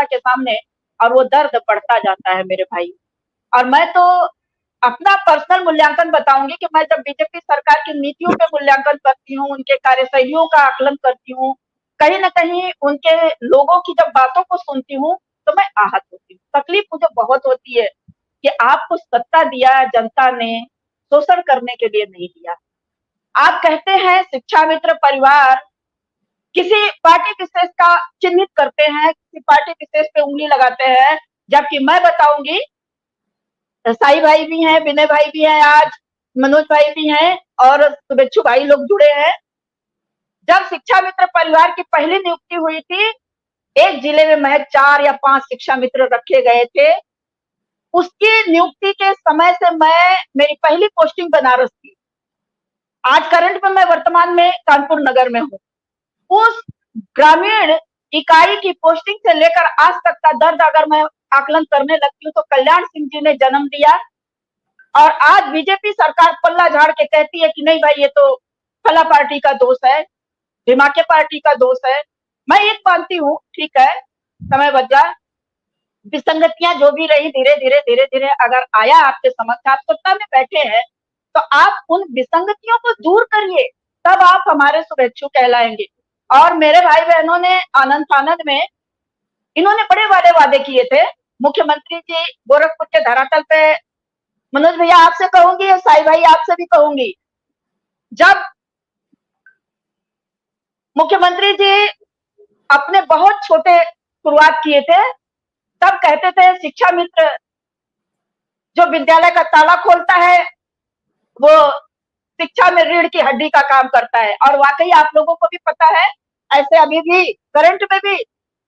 के सामने, और वो दर्द बढ़ता जाता है मेरे भाई। और मैं तो अपना पर्सनल मूल्यांकन बताऊंगी कि मैं जब बीजेपी सरकार की नीतियों पे मूल्यांकन करती हूँ, उनके कार्यशैलियों का आकलन करती हूँ, कहीं ना कहीं उनके लोगों की जब बातों को सुनती हूँ, तो मैं आहत होती हूँ। तकलीफ मुझे बहुत होती है कि आपको सत्ता दिया जनता ने, शोषण करने के लिए नहीं दिया। आप कहते हैं शिक्षा मित्र परिवार, किसी पार्टी विशेष का चिन्हित करते हैं, किसी पार्टी विशेष पे उंगली लगाते हैं, जबकि मैं बताऊंगी साई भाई भी हैं, विनय भाई भी हैं, आज मनोज भाई भी हैं, और शुभेच्छु भाई लोग जुड़े हैं। जब शिक्षा मित्र परिवार की पहली नियुक्ति हुई थी, एक जिले में महज 4 या 5 शिक्षा मित्र रखे गए थे। उसकी नियुक्ति के समय से मेरी पहली पोस्टिंग बनारस थी। आज करंट में मैं वर्तमान में कानपुर नगर में हूँ। उस ग्रामीण इकाई की पोस्टिंग से लेकर आज तक का दर्द अगर मैं आकलन करने लगती हूँ, तो कल्याण सिंह जी ने जन्म दिया, और आज बीजेपी सरकार पल्ला झाड़ के कहती है कि नहीं भाई, ये तो फला पार्टी का दोष है, भिमाके पार्टी का दोष है। मैं एक मानती हूँ, ठीक है, समय बदला, विसंगतियां जो भी रही, धीरे धीरे धीरे धीरे अगर आया आपके समक्ष, आप सत्ता में बैठे हैं, तो आप उन विसंगतियों को दूर करिए, तब आप हमारे शुभेच्छु कहलाएंगे। और मेरे भाई बहनों ने आनंद फानंद में, इन्होंने बड़े वादे वादे किए थे। मुख्यमंत्री जी गोरखपुर के धरातल पे, मनोज भैया आपसे कहूंगी और साई भाई आपसे भी कहूंगी, जब मुख्यमंत्री जी अपने बहुत छोटे शुरुआत किए थे, तब कहते थे शिक्षा मित्र जो विद्यालय का ताला खोलता है, वो शिक्षा में रीढ़ की हड्डी का काम करता है। और वाकई आप लोगों को भी पता है, ऐसे अभी भी करंट में भी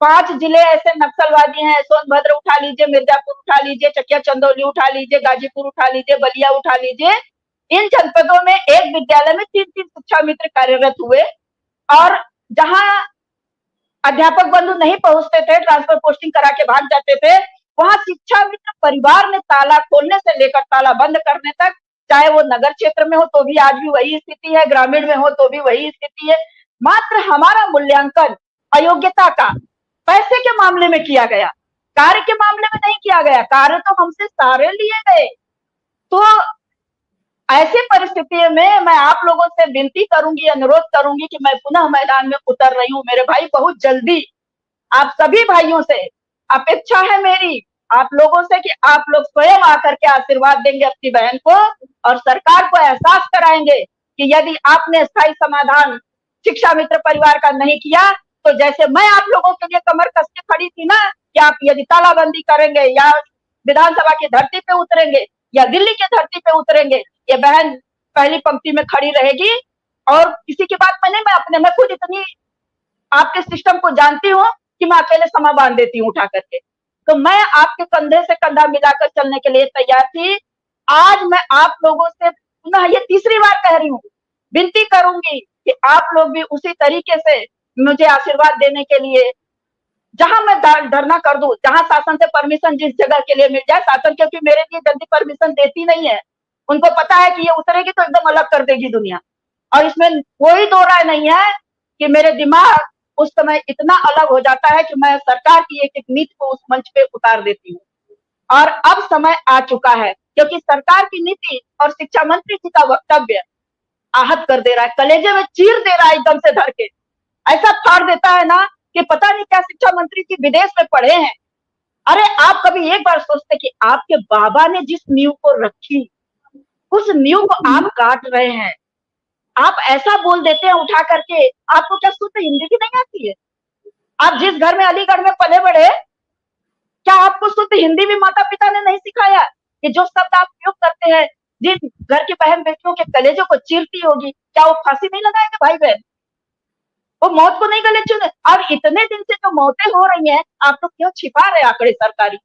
5 जिले ऐसे नक्सलवादी हैं, सोनभद्र उठा लीजिए, मिर्जापुर उठा लीजिए, चकिया चंदौली उठा लीजिए, गाजीपुर उठा लीजिए, बलिया उठा लीजिए। इन जनपदों में एक विद्यालय में 3-3 शिक्षा मित्र कार्यरत हुए, और जहां अध्यापक बंधु नहीं पहुंचते थे, ट्रांसफर पोस्टिंग करा के भाग जाते थे, वहां शिक्षा मित्र परिवार ने ताला खोलने से लेकर ताला बंद करने तक, चाहे वो नगर क्षेत्र में हो तो भी आज भी वही स्थिति है, ग्रामीण में हो तो भी वही स्थिति है। मात्र हमारा मूल्यांकन अयोग्यता का पैसे के मामले में किया गया, कार्य के मामले में नहीं किया गया। कार्य तो हमसे सारे लिए गए। तो ऐसी परिस्थिति में मैं आप लोगों से विनती करूंगी, अनुरोध करूंगी कि मैं पुनः मैदान में उतर रही हूँ मेरे भाई। बहुत जल्दी आप सभी भाइयों से अपेक्षा है मेरी, आप लोगों से, कि आप लोग स्वयं आकर के आशीर्वाद देंगे अपनी बहन को, और सरकार को एहसास कराएंगे कि यदि आपने स्थायी समाधान शिक्षा मित्र परिवार का नहीं किया, तो जैसे मैं आप लोगों के लिए कमर कस के खड़ी थी ना, कि आप यदि तालाबंदी करेंगे या विधानसभा की धरती पे उतरेंगे या दिल्ली की धरती पे उतरेंगे, ये बहन पहली पंक्ति में खड़ी रहेगी। और किसी की बात में नहीं, मैं खुद इतनी आपके सिस्टम को जानती हूँ कि मैं अकेले समा बांध देती हूँ उठा करके। तो मैं आपके कंधे से कंधा मिलाकर चलने के लिए तैयार थी। आज मैं आप लोगों से पुनः ये तीसरी बार कह रही हूँ, विनती करूंगी कि आप लोग भी उसी तरीके से मुझे आशीर्वाद देने के लिए, जहां मैं धरना कर दूं, जहां शासन से परमिशन जिस जगह के लिए मिल जाए, शासन क्योंकि मेरे लिए जल्दी परमिशन देती नहीं है, उनको पता है कि ये उतरेगी तो एकदम अलग कर देगी दुनिया। और इसमें कोई दो राय नहीं है कि मेरे दिमाग उस समय इतना अलग हो जाता है कि मैं सरकार की एक एक नीति को उस मंच पे उतार देती हूँ। और अब समय आ चुका है, क्योंकि सरकार की नीति और शिक्षा मंत्री जी का वक्तव्य आहत कर दे रहा है, कलेजे में चीर दे रहा है एकदम से धर के, ऐसा फाड़ देता है ना कि पता नहीं क्या शिक्षा मंत्री जी विदेश में पढ़े हैं। अरे आप कभी एक बार सोचते कि आपके बाबा ने जिस नींव को रखी, उस नींव को आप काट रहे हैं। आप ऐसा बोल देते हैं उठा करके, आपको क्या शुद्ध हिंदी भी नहीं आती है? आप जिस घर में अलीगढ़ में पले बड़े, क्या आपको शुद्ध हिंदी भी माता पिता ने नहीं सिखाया कि जो शब्द आप प्रयोग करते हैं, जिन घर की बहन बेटियों के कलेजों को चीरती होगी, क्या वो फांसी नहीं लगाएंगे भाई बहन? वो मौत को नहीं गले चुने। अब इतने दिन से जो मौतें हो रही हैं, आप लोग क्यों छिपा रहे आंकड़े सरकारी?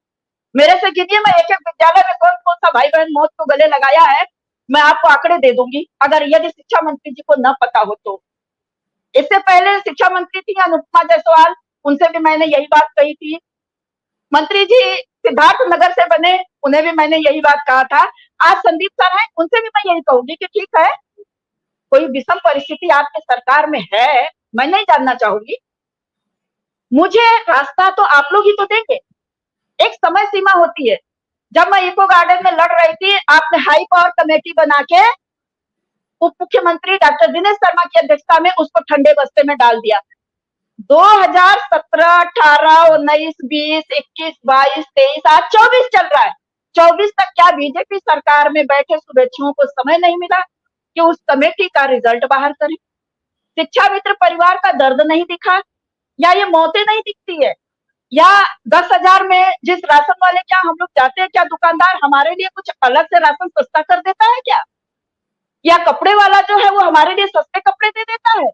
मेरे से गिनिए, मैं एक एक विद्यालय में कौन कौन सा भाई बहन मौत को गले लगाया है, मैं आपको आंकड़े दे दूंगी, अगर यदि शिक्षा मंत्री जी को न पता हो तो। इससे पहले शिक्षा मंत्री थी अनुपमा जायसवाल, उनसे भी मैंने यही बात कही थी। मंत्री जी सिद्धार्थ नगर से बने, उन्हें भी मैंने यही बात कहा था। आज संदीप सर हैं, उनसे भी मैं यही कहूंगी कि ठीक है, कोई विषम परिस्थिति आपके सरकार में है, मैं नहीं जानना चाहूंगी, मुझे रास्ता तो आप लोग ही तो देंगे, एक समय सीमा होती है। जब मैं इको गार्डन में लड़ रही थी, आपने हाई पावर कमेटी बना के उप मुख्यमंत्री डॉक्टर दिनेश शर्मा की अध्यक्षता में उसको ठंडे बस्ते में डाल दिया। 2017, 18, 19, 20, 21, 22, 23, आज 24 चल रहा है। 24 तक क्या बीजेपी सरकार में बैठे शुभेच्छुओं को समय नहीं मिला कि उस कमेटी का रिजल्ट बाहर करें? शिक्षा मित्र परिवार का दर्द नहीं दिखा, या ये मौतें नहीं दिखती है, या 10,000 में जिस राशन वाले क्या हम लोग जाते हैं, क्या दुकानदार हमारे लिए कुछ अलग से राशन सस्ता कर देता है क्या? या कपड़े वाला जो है वो हमारे लिए सस्ते कपड़े दे देता है?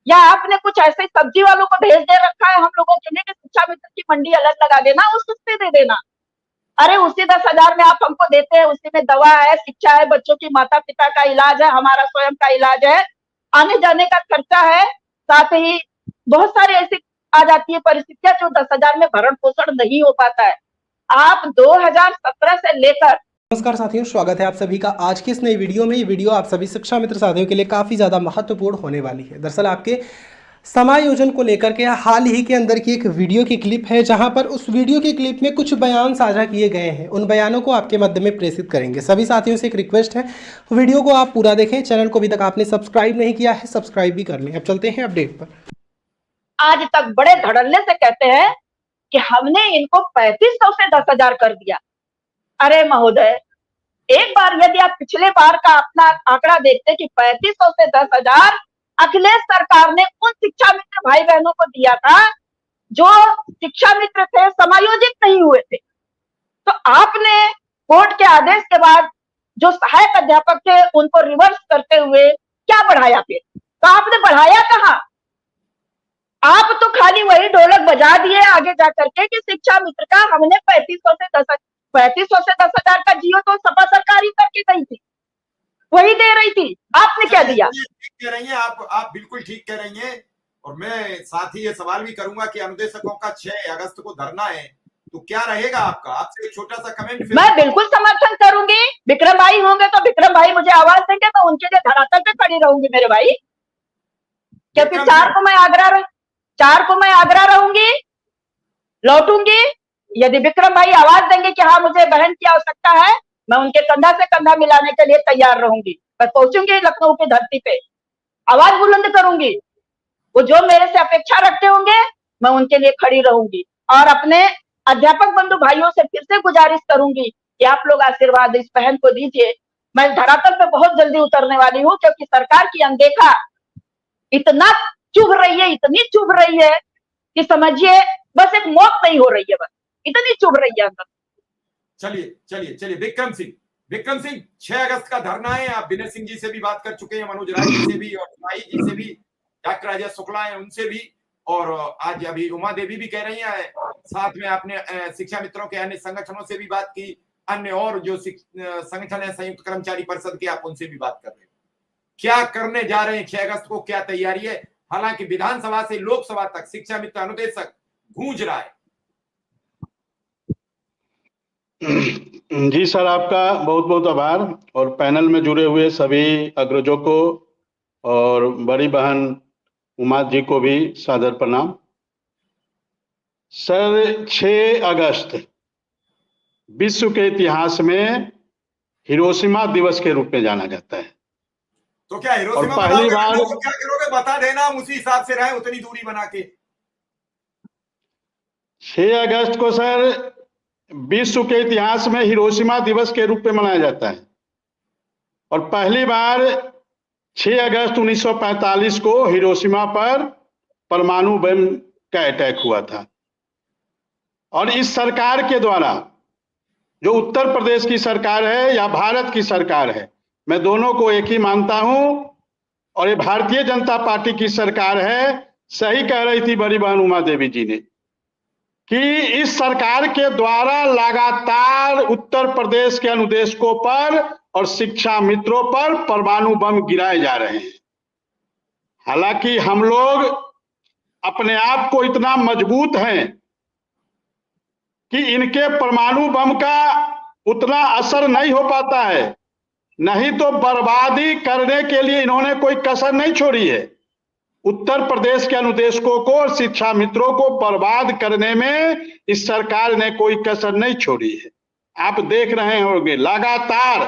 या आपने कुछ ऐसे सब्जी वालों को भेज दे रखा है हम लोगों के लिए कि शिक्षा मित्र की मंडी अलग लगा देना, उस सस्ते दे देना? अरे उसी 10,000 में आप हमको देते हैं, उसी में दवा है, शिक्षा है, बच्चों की माता पिता का इलाज है, हमारा स्वयं का इलाज है, आने जाने का खर्चा है, साथ ही बहुत सारी ऐसी आ जाती है परिस्थितियां जो 10,000 में भरण पोषण नहीं हो पाता है। आप 2017 से लेकर नमस्कार साथियों, स्वागत है आप सभी का आज की इस नई वीडियो में। ये वीडियो आप सभी शिक्षा मित्र साथियों के लिए काफ़ी ज़्यादा महत्वपूर्ण होने वाली है। दरअसल आपके समायोजन को लेकर के हाल ही के अंदर की एक वीडियो की क्लिप है, जहां पर उस वीडियो की क्लिप में कुछ बयान साझा किए गए हैं। उन बयानों को आपके मध्य में प्रेषित करेंगे। सभी साथियों से एक रिक्वेस्ट है, वीडियो को आप पूरा देखें। चैनल को अभी तक आपने सब्सक्राइब नहीं किया है, सब्सक्राइब भी कर लें। अब चलते हैं अपडेट पर। आज तक बड़े धड़ल्ले से कहते हैं कि हमने इनको 3500 से 10,000 कर दिया। अरे महोदय, एक बार यदि आप पिछले बार का अपना आंकड़ा देखते कि 3500 से 10,000 अखिलेश सरकार ने उन शिक्षा मित्र भाई बहनों को दिया था जो शिक्षा मित्र थे, समायोजित नहीं हुए थे। तो आपने कोर्ट के आदेश के बाद जो सहायक अध्यापक थे उनको रिवर्स करते हुए क्या बढ़ाया? फिर तो आपने बढ़ाया कहां? आप तो खाली वही ढोलक बजा दिए आगे जाकर के कि शिक्षा मित्र का हमने 3500 से 10,000 का जियो तो सपा सरकार ही करके गई थी, वही दे रही थी। आपने क्या दिया? ठीक कह रही हैं आप बिल्कुल ठीक कह रही हैं। और मैं साथ ही ये सवाल भी करूंगा कि अनुदेशकों का 6 अगस्त को धरना है, तो क्या रहेगा आपका? आपसे एक छोटा सा कमेंट। मैं बिल्कुल समर्थन करूंगी। विक्रम भाई होंगे तो विक्रम भाई मुझे आवाज देंगे, मैं उनके लिए धरातल पे खड़ी रहूंगी मेरे भाई, क्योंकि 4 को मैं आगरा रहूंगी, लौटूंगी। यदि विक्रम भाई आवाज देंगे कि हाँ मुझे बहन की आवश्यकता है, मैं उनके कंधा से कंधा मिलाने के लिए तैयार रहूंगी। मैं पहुंचूंगी लखनऊ की धरती पे, आवाज बुलंद करूंगी। वो जो मेरे से अपेक्षा रखते होंगे मैं उनके लिए खड़ी रहूंगी। और अपने अध्यापक बंधु भाइयों से फिर से गुजारिश करूंगी कि आप लोग आशीर्वाद इस बहन को दीजिए। मैं धरातल पे बहुत जल्दी उतरने वाली हूँ, क्योंकि सरकार की अनदेखा इतना चुभ रही है, इतनी चुभ रही है कि समझिए बस एक मौत नहीं हो रही है, बस इतनी चुभ रही है अंदर। चलिए विक्रम सिंह 6 अगस्त का धरना है। आप विनय सिंह जी से भी बात कर चुके हैं, मनोज राय जी से भी, और भाई जी से भी, डॉक्टर अजय शुक्ला है उनसे भी, और आज अभी उमा देवी भी कह रही है। साथ में आपने शिक्षा मित्रों के अन्य संगठनों से भी बात की, अन्य और जो संगठन है संयुक्त कर्मचारी परिषद के, आप उनसे भी बात कर रहे हैं। क्या करने जा रहे हैं 6 अगस्त को, क्या तैयारी है? हालांकि विधानसभा से लोकसभा तक शिक्षा मित्र अनुदेशक गूंज रहा है। जी सर, आपका बहुत बहुत आभार, और पैनल में जुड़े हुए सभी अग्रजों को और बड़ी बहन उमा जी को भी सादर प्रणाम। सर, 6 अगस्त विश्व के इतिहास में हिरोशिमा दिवस के रूप में जाना जाता है। तो क्या हिरोशिमा पहली बार क्या करोगे बता देना, हम उसी हिसाब से रहें, उतनी दूरी बना के। 6 अगस्त को सर विश्व के इतिहास में हिरोशिमा दिवस के रूप में मनाया जाता है, और पहली बार 6 अगस्त 1945 को हिरोशिमा पर परमाणु बम का अटैक हुआ था। और इस सरकार के द्वारा, जो उत्तर प्रदेश की सरकार है या भारत की सरकार है, मैं दोनों को एक ही मानता हूं, और ये भारतीय जनता पार्टी की सरकार है। सही कह रही थी बड़ी बहन उमा देवी जी ने कि इस सरकार के द्वारा लगातार उत्तर प्रदेश के अनुदेशकों पर और शिक्षा मित्रों पर परमाणु बम गिराए जा रहे हैं। हालांकि हम लोग अपने आप को इतना मजबूत हैं कि इनके परमाणु बम का उतना असर नहीं हो पाता है, नहीं तो बर्बादी करने के लिए इन्होंने कोई कसर नहीं छोड़ी है। उत्तर प्रदेश के अनुदेशकों को और शिक्षा मित्रों को बर्बाद करने में इस सरकार ने कोई कसर नहीं छोड़ी है। आप देख रहे होंगे लगातार